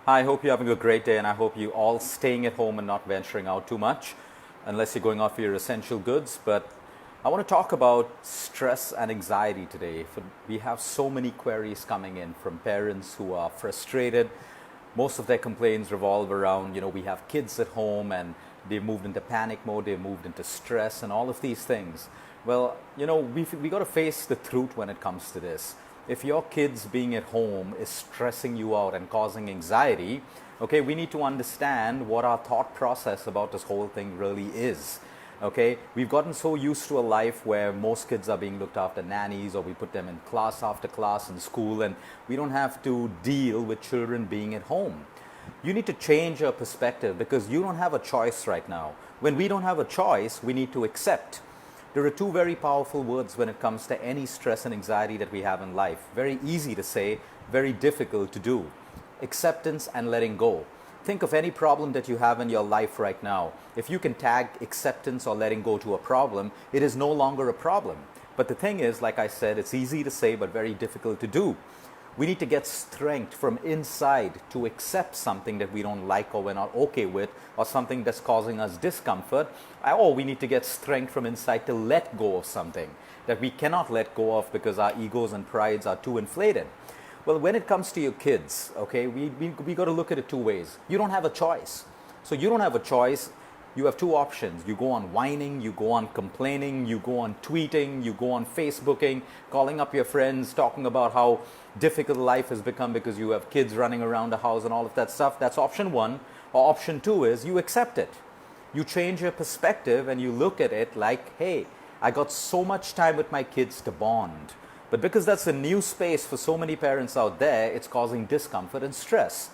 Hi, I hope you're having a great day, and I hope you all staying at home and not venturing out too much, unless you're going off for your essential goods. But I want to talk about stress and anxiety today. We have so many queries coming in from parents who are frustrated. Most of their complaints revolve around, we have kids at home and they've moved into panic mode, they've moved into stress and all of these things. Well, we got to face the truth when it comes to this. If your kids being at home is stressing you out and causing anxiety, okay, we need to understand what our thought process about this whole thing really is. Okay, we've gotten so used to a life where most kids are being looked after nannies, or we put them in class after class in school, and we don't have to deal with children being at home. You need to change your perspective because you don't have a choice right now. When we don't have a choice, we need to accept. There are two very powerful words when it comes to any stress and anxiety that we have in life. Very easy to say, very difficult to do. Acceptance and letting go. Think of any problem that you have in your life right now. If you can tag acceptance or letting go to a problem, it is no longer a problem. But the thing is, like I said, it's easy to say but very difficult to do. We need to get strength from inside to accept something that we don't like or we're not okay with, or something that's causing us discomfort. Or we need to get strength from inside to let go of something that we cannot let go of because our egos and prides are too inflated. Well, when it comes to your kids, okay, we got to look at it two ways. You don't have a choice. So you don't have a choice. You have two options. You go on whining, you go on complaining, you go on tweeting, you go on Facebooking, calling up your friends, talking about how difficult life has become because you have kids running around the house and all of that stuff. That's option one. Or option two is you accept it. You change your perspective and you look at it like, hey, I got so much time with my kids to bond. But because that's a new space for so many parents out there, it's causing discomfort and stress.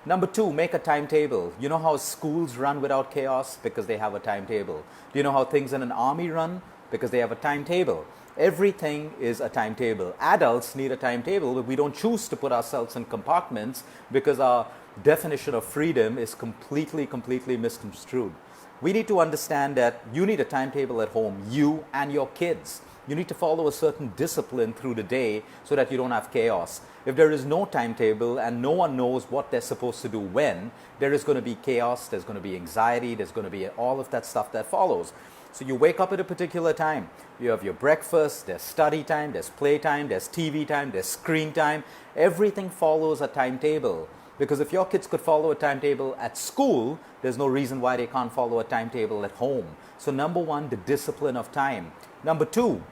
Number two, make a timetable. You know how schools run without chaos? Because they have a timetable. Do you know how things in an army run? Because they have a timetable. Everything is a timetable. Adults need a timetable, but we don't choose to put ourselves in compartments because our definition of freedom is completely misconstrued. We need to understand that you need a timetable at home, you and your kids. You need to follow a certain discipline through the day so that you don't have chaos. If there is no timetable and no one knows what they're supposed to do when, there is going to be chaos, there's going to be anxiety, there's going to be all of that stuff that follows. So you wake up at a particular time. You have your breakfast, there's study time, there's play time, there's TV time, there's screen time. Everything follows a timetable. Because if your kids could follow a timetable at school, there's no reason why they can't follow a timetable at home. So number one, the discipline of time. Number two,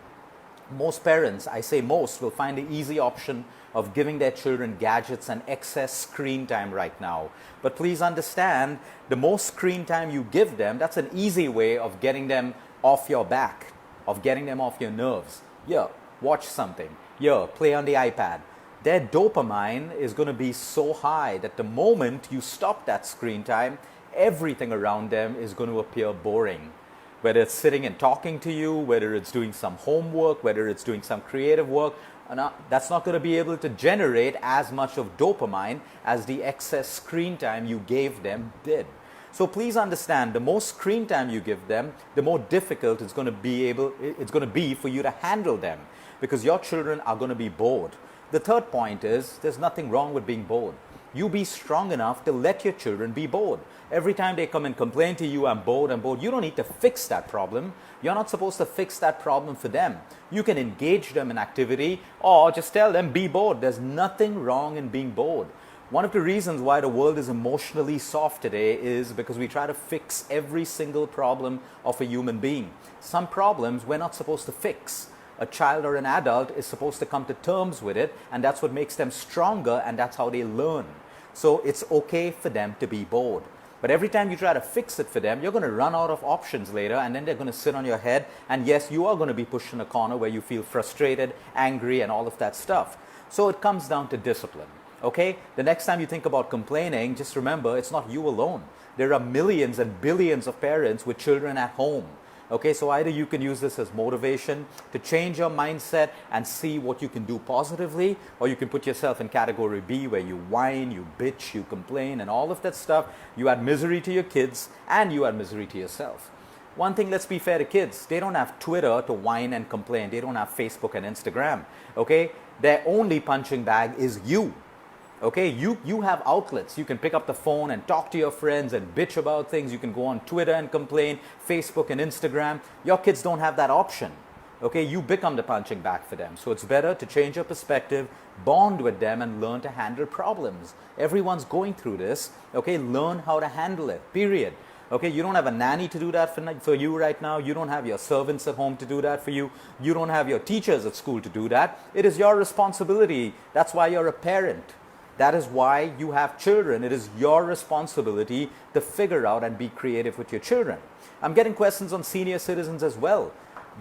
most parents, I say most, will find the easy option of giving their children gadgets and excess screen time right now. But please understand, the more screen time you give them, that's an easy way of getting them off your back, of getting them off your nerves. Yeah, watch something. Yeah, play on the iPad. Their dopamine is going to be so high that the moment you stop that screen time, everything around them is going to appear boring. Whether it's sitting and talking to you, whether it's doing some homework, whether it's doing some creative work, that's not going to be able to generate as much of dopamine as the excess screen time you gave them did. So please understand, the more screen time you give them, the more difficult it's going to be for you to handle them, because your children are going to be bored. The third point is, there's nothing wrong with being bored. You be strong enough to let your children be bored. Every time they come and complain to you, I'm bored, you don't need to fix that problem. You're not supposed to fix that problem for them. You can engage them in activity or just tell them, be bored. There's nothing wrong in being bored. One of the reasons why the world is emotionally soft today is because we try to fix every single problem of a human being. Some problems we're not supposed to fix. A child or an adult is supposed to come to terms with it, and that's what makes them stronger, and that's how they learn. So it's okay for them to be bored. But every time you try to fix it for them, you're going to run out of options later, and then they're going to sit on your head, and yes, you are going to be pushed in a corner where you feel frustrated, angry, and all of that stuff. So it comes down to discipline. Okay? The next time you think about complaining, just remember, it's not you alone. There are millions and billions of parents with children at home. Okay, so either you can use this as motivation to change your mindset and see what you can do positively, or you can put yourself in category B where you whine, you bitch, you complain, and all of that stuff. You add misery to your kids and you add misery to yourself. One thing, let's be fair to kids, they don't have Twitter to whine and complain. They don't have Facebook and Instagram. Okay, their only punching bag is you. Okay, you have outlets. You can pick up the phone and talk to your friends and bitch about things. You can go on Twitter and complain, Facebook and Instagram. Your kids don't have that option. Okay, you become the punching bag for them. So it's better to change your perspective, bond with them, and learn to handle problems. Everyone's going through this. Okay, learn how to handle it, period. Okay, you don't have a nanny to do that for you right now. You don't have your servants at home to do that for you. You don't have your teachers at school to do that. It is your responsibility. That's why you're a parent. That is why you have children. It is your responsibility to figure out and be creative with your children. I'm getting questions on senior citizens as well.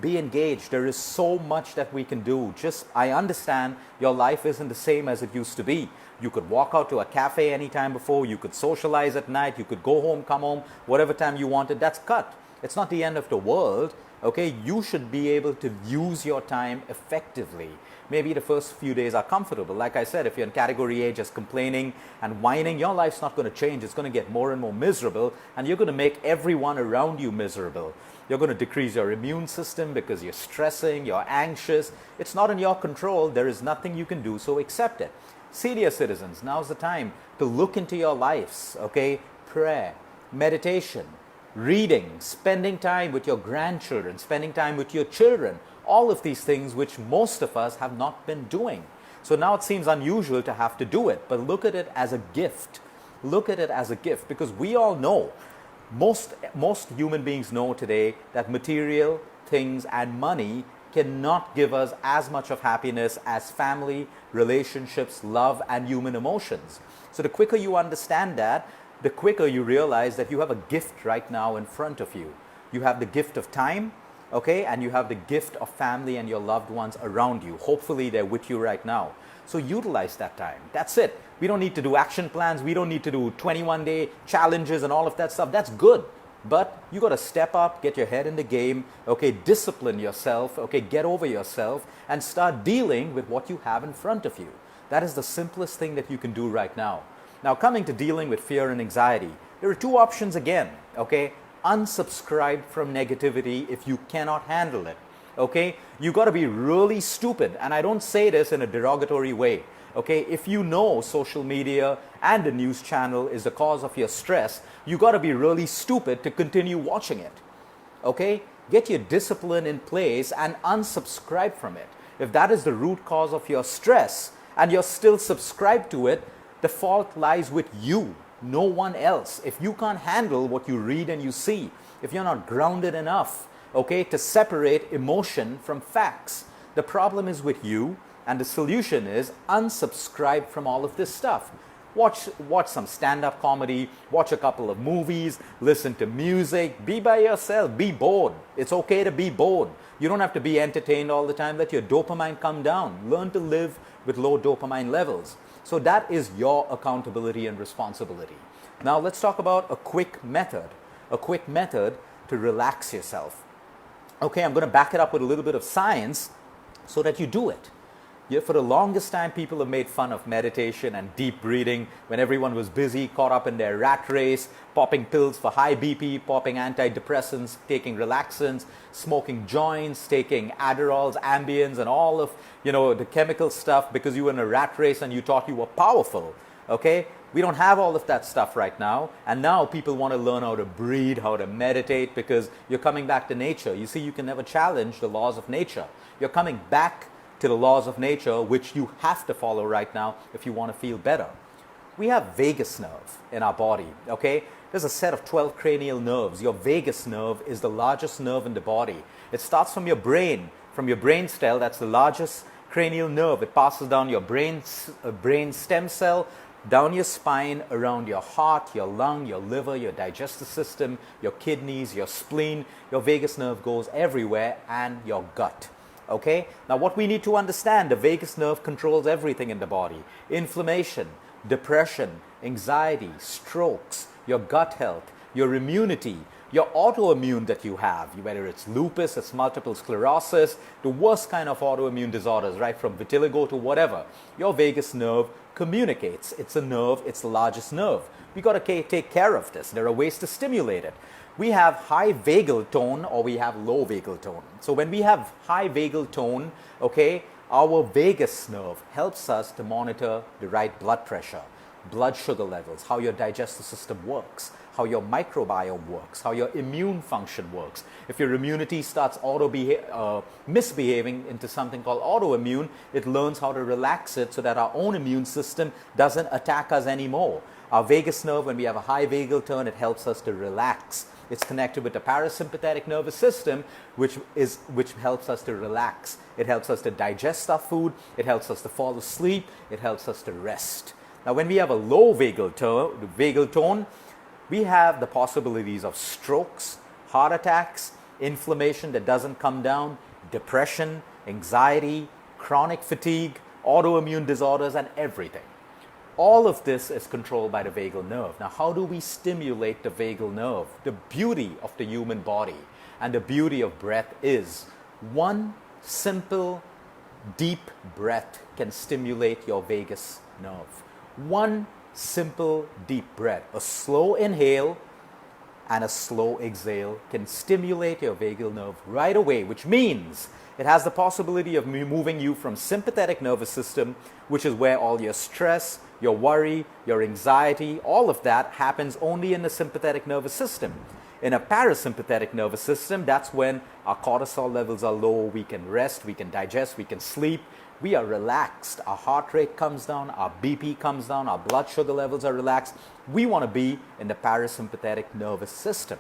Be engaged. There is so much that we can do. I understand your life isn't the same as it used to be. You could walk out to a cafe anytime before. You could socialize at night. You could go home, come home, whatever time you wanted. That's cut. It's not the end of the world. Okay, you should be able to use your time effectively. Maybe the first few days are comfortable. Like I said, if you're in category A just complaining and whining, your life's not going to change. It's going to get more and more miserable, and you're going to make everyone around you miserable. You're going to decrease your immune system because you're stressing, you're anxious. It's not in your control. There is nothing you can do, so accept it. Senior citizens, now's the time to look into your lives, okay? Prayer, meditation, reading, spending time with your grandchildren, spending time with your children, all of these things which most of us have not been doing. So now it seems unusual to have to do it, but look at it as a gift. Look at it as a gift, because we all know, most human beings know today that material things and money cannot give us as much of happiness as family, relationships, love, and human emotions. So the quicker you understand that, the quicker you realize that you have a gift right now in front of you. You have the gift of time, okay, and you have the gift of family and your loved ones around you. Hopefully they're with you right now. So utilize that time. That's it. We don't need to do action plans. We don't need to do 21-day challenges and all of that stuff. That's good. But you got to step up, get your head in the game, okay, discipline yourself, okay, get over yourself, and start dealing with what you have in front of you. That is the simplest thing that you can do right now. Now, coming to dealing with fear and anxiety, there are two options again, okay? Unsubscribe from negativity if you cannot handle it, okay? You got to be really stupid, and I don't say this in a derogatory way, okay? If you know social media and the news channel is the cause of your stress, you got to be really stupid to continue watching it, okay? Get your discipline in place and unsubscribe from it. If that is the root cause of your stress and you're still subscribed to it, the fault lies with you, no one else. If you can't handle what you read and you see, if you're not grounded enough, okay, to separate emotion from facts, the problem is with you, and the solution is unsubscribe from all of this stuff. Watch some stand-up comedy, watch a couple of movies, listen to music, be by yourself, be bored. It's okay to be bored. You don't have to be entertained all the time. Let your dopamine come down. Learn to live with low dopamine levels. So that is your accountability and responsibility. Now let's talk about a quick method to relax yourself. Okay, I'm going to back it up with a little bit of science so that you do it. Yeah, for the longest time, people have made fun of meditation and deep breathing when everyone was busy, caught up in their rat race, popping pills for high BP, popping antidepressants, taking relaxants, smoking joints, taking Adderalls, Ambiens, and all of, the chemical stuff because you were in a rat race and you thought you were powerful. Okay? We don't have all of that stuff right now, and now people want to learn how to breathe, how to meditate, because you're coming back to nature. You see, you can never challenge the laws of nature. You're coming back to the laws of nature, which you have to follow right now if you want to feel better. We have vagus nerve in our body, okay? There's a set of 12 cranial nerves. Your vagus nerve is the largest nerve in the body. It starts from your brain stem. That's the largest cranial nerve. It passes down your brain stem cell, down your spine, around your heart, your lung, your liver, your digestive system, your kidneys, your spleen. Your vagus nerve goes everywhere, and your gut. Okay? Now what we need to understand, the vagus nerve controls everything in the body. Inflammation, depression, anxiety, strokes, your gut health, your immunity, your autoimmune that you have, whether it's lupus, it's multiple sclerosis, the worst kind of autoimmune disorders, right, from vitiligo to whatever. Your vagus nerve communicates. It's a nerve, it's the largest nerve. We got to take care of this. There are ways to stimulate it. We have high vagal tone or we have low vagal tone. So when we have high vagal tone, okay, Our vagus nerve helps us to monitor the right blood pressure, blood sugar levels, how your digestive system works, how your microbiome works, how your immune function works. If your immunity starts misbehaving into something called autoimmune, it learns how to relax it so that our own immune system doesn't attack us anymore. Our vagus nerve, when we have a high vagal tone, it helps us to relax. It's connected with the parasympathetic nervous system, which helps us to relax. It helps us to digest our food. It helps us to fall asleep. It helps us to rest. Now, when we have a low vagal tone, we have the possibilities of strokes, heart attacks, inflammation that doesn't come down, depression, anxiety, chronic fatigue, autoimmune disorders, and everything. All of this is controlled by the vagal nerve. Now, how do we stimulate the vagal nerve? The beauty of the human body and the beauty of breath is one simple, deep breath can stimulate your vagus nerve. One simple, deep breath, a slow inhale and a slow exhale can stimulate your vagal nerve right away, which means it has the possibility of moving you from sympathetic nervous system, which is where all your stress, your worry, your anxiety, all of that happens only in the sympathetic nervous system. In a parasympathetic nervous system, that's when our cortisol levels are low, we can rest, we can digest, we can sleep, we are relaxed, our heart rate comes down, our BP comes down, our blood sugar levels are relaxed. We want to be in the parasympathetic nervous system.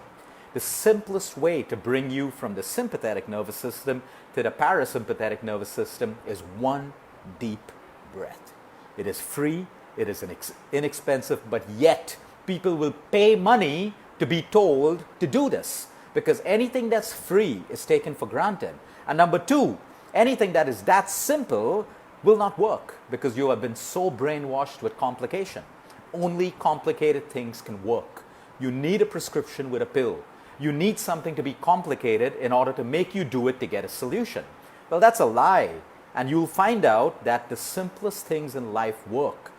The simplest way to bring you from the sympathetic nervous system to the parasympathetic nervous system is one deep breath. It is free, it is inexpensive, but yet people will pay money to be told to do this because anything that's free is taken for granted. And number two, anything that is that simple will not work because you have been so brainwashed with complication. Only complicated things can work. You need a prescription with a pill. You need something to be complicated in order to make you do it to get a solution. Well, that's a lie. And you'll find out that the simplest things in life work.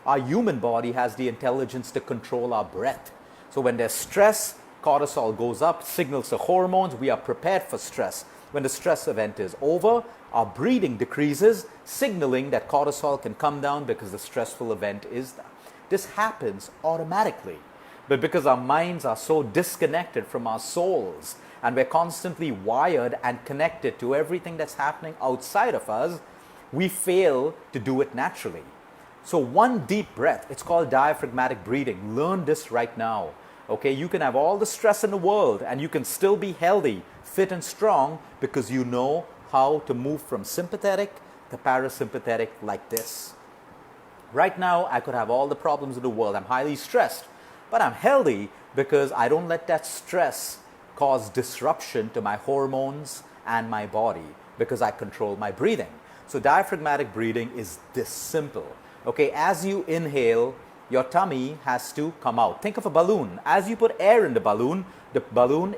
Our human body has the intelligence to control our breath. So when there's stress, cortisol goes up, signals the hormones, we are prepared for stress. When the stress event is over, our breathing decreases, signaling that cortisol can come down because the stressful event is done. This happens automatically. But because our minds are so disconnected from our souls and we're constantly wired and connected to everything that's happening outside of us, we fail to do it naturally. So one deep breath, it's called diaphragmatic breathing. Learn this right now. Okay, you can have all the stress in the world and you can still be healthy, fit and strong because you know how to move from sympathetic to parasympathetic like this. Right now, I could have all the problems of the world. I'm highly stressed, but I'm healthy because I don't let that stress cause disruption to my hormones and my body because I control my breathing. So diaphragmatic breathing is this simple. Okay, as you inhale, your tummy has to come out. Think of a balloon. As you put air in the balloon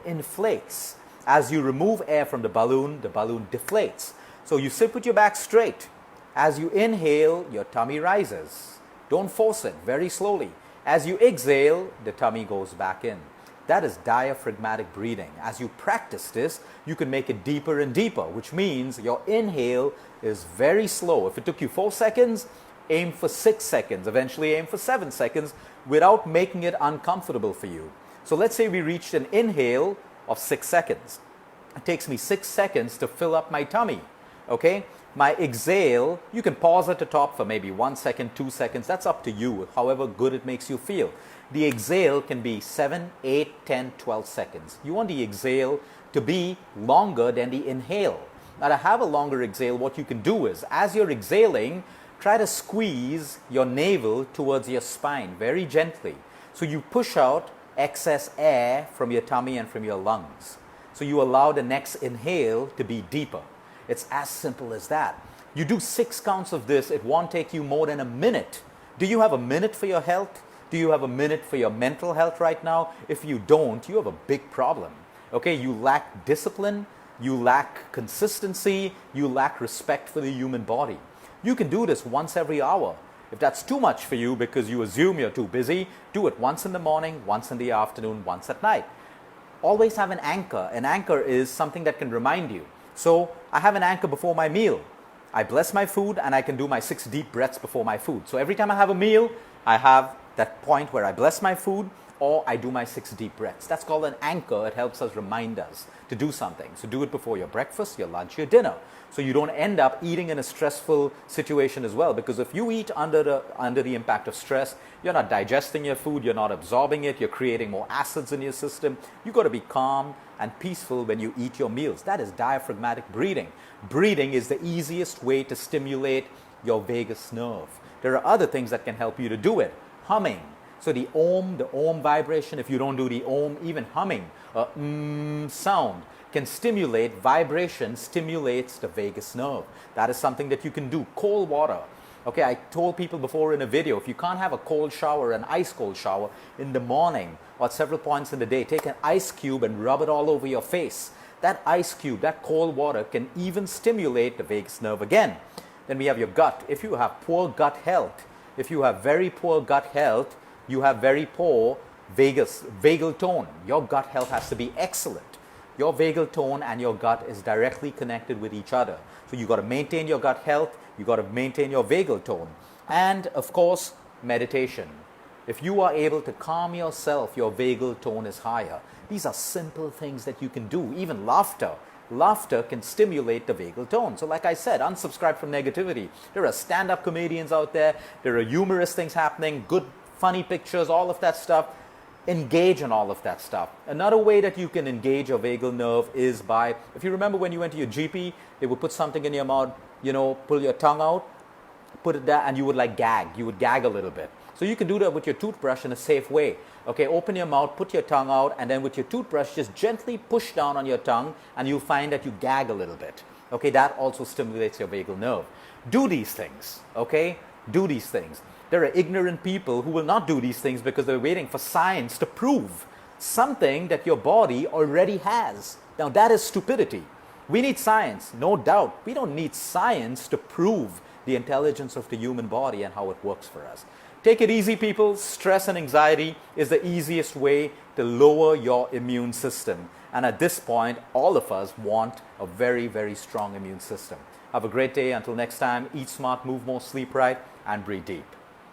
inflates. As you remove air from the balloon deflates. So you sit with your back straight. As you inhale, your tummy rises. Don't force it, very slowly. As you exhale, the tummy goes back in. That is diaphragmatic breathing. As you practice this, you can make it deeper and deeper, which means your inhale is very slow. If it took you 4 seconds, aim for 6 seconds, eventually aim for 7 seconds without making it uncomfortable for you. So let's say we reached an inhale of 6 seconds. It takes me 6 seconds to fill up my tummy, okay? My exhale, you can pause at the top for maybe 1 second, 2 seconds. That's up to you, however good it makes you feel. The exhale can be 7, 8, 10, 12 seconds. You want the exhale to be longer than the inhale. Now to have a longer exhale, what you can do is, as you're exhaling, try to squeeze your navel towards your spine very gently. So you push out excess air from your tummy and from your lungs. So you allow the next inhale to be deeper. It's as simple as that. You do 6 counts of this, it won't take you more than a minute. Do you have a minute for your health? Do you have a minute for your mental health right now? If you don't, you have a big problem. Okay, you lack discipline, you lack consistency, you lack respect for the human body. You can do this once every hour. If that's too much for you because you assume you're too busy, do it once in the morning, once in the afternoon, once at night. Always have an anchor. An anchor is something that can remind you. So I have an anchor before my meal. I bless my food and I can do my 6 deep breaths before my food. So every time I have a meal, I have that point where I bless my food or I do my 6 deep breaths. That's called an anchor. It helps us remind us to do something. So do it before your breakfast, your lunch, your dinner. So you don't end up eating in a stressful situation as well, because if you eat under the impact of stress, you're not digesting your food, you're not absorbing it, you're creating more acids in your system. You've got to be calm and peaceful when you eat your meals. That is diaphragmatic breathing. Breathing is the easiest way to stimulate your vagus nerve. There are other things that can help you to do it. Humming. So the om vibration, if you don't do the om, even humming, sound can stimulate, vibration stimulates the vagus nerve. That is something that you can do. Cold water. Okay, I told people before in a video, if you can't have a cold shower, an ice cold shower in the morning or at several points in the day, take an ice cube and rub it all over your face. That ice cube, that cold water can even stimulate the vagus nerve again. Then we have your gut. If you have poor gut health, if you have very poor gut health, you have very poor vagal tone. Your gut health has to be excellent. Your vagal tone and your gut is directly connected with each other. So you got to maintain your gut health, you got to maintain your vagal tone. And of course, meditation. If you are able to calm yourself, your vagal tone is higher. These are simple things that you can do. Even laughter. Laughter can stimulate the vagal tone. So like I said, unsubscribe from negativity. There are stand-up comedians out there. There are humorous things happening, good, funny pictures, all of that stuff. Engage in all of that stuff. Another way that you can engage your vagal nerve is by, if you remember when you went to your GP, they would put something in your mouth, pull your tongue out, put it there, and you would like gag. You would gag a little bit. So you can do that with your toothbrush in a safe way. Okay, open your mouth, put your tongue out, and then with your toothbrush, just gently push down on your tongue, and you'll find that you gag a little bit. Okay, that also stimulates your vagal nerve. Do these things, okay? Do these things. There are ignorant people who will not do these things because they're waiting for science to prove something that your body already has. Now that is stupidity. We need science, no doubt. We don't need science to prove the intelligence of the human body and how it works for us. Take it easy, people. Stress and anxiety is the easiest way to lower your immune system. And at this point, all of us want a very, very strong immune system. Have a great day. Until next time, eat smart, move more, sleep right, and breathe deep.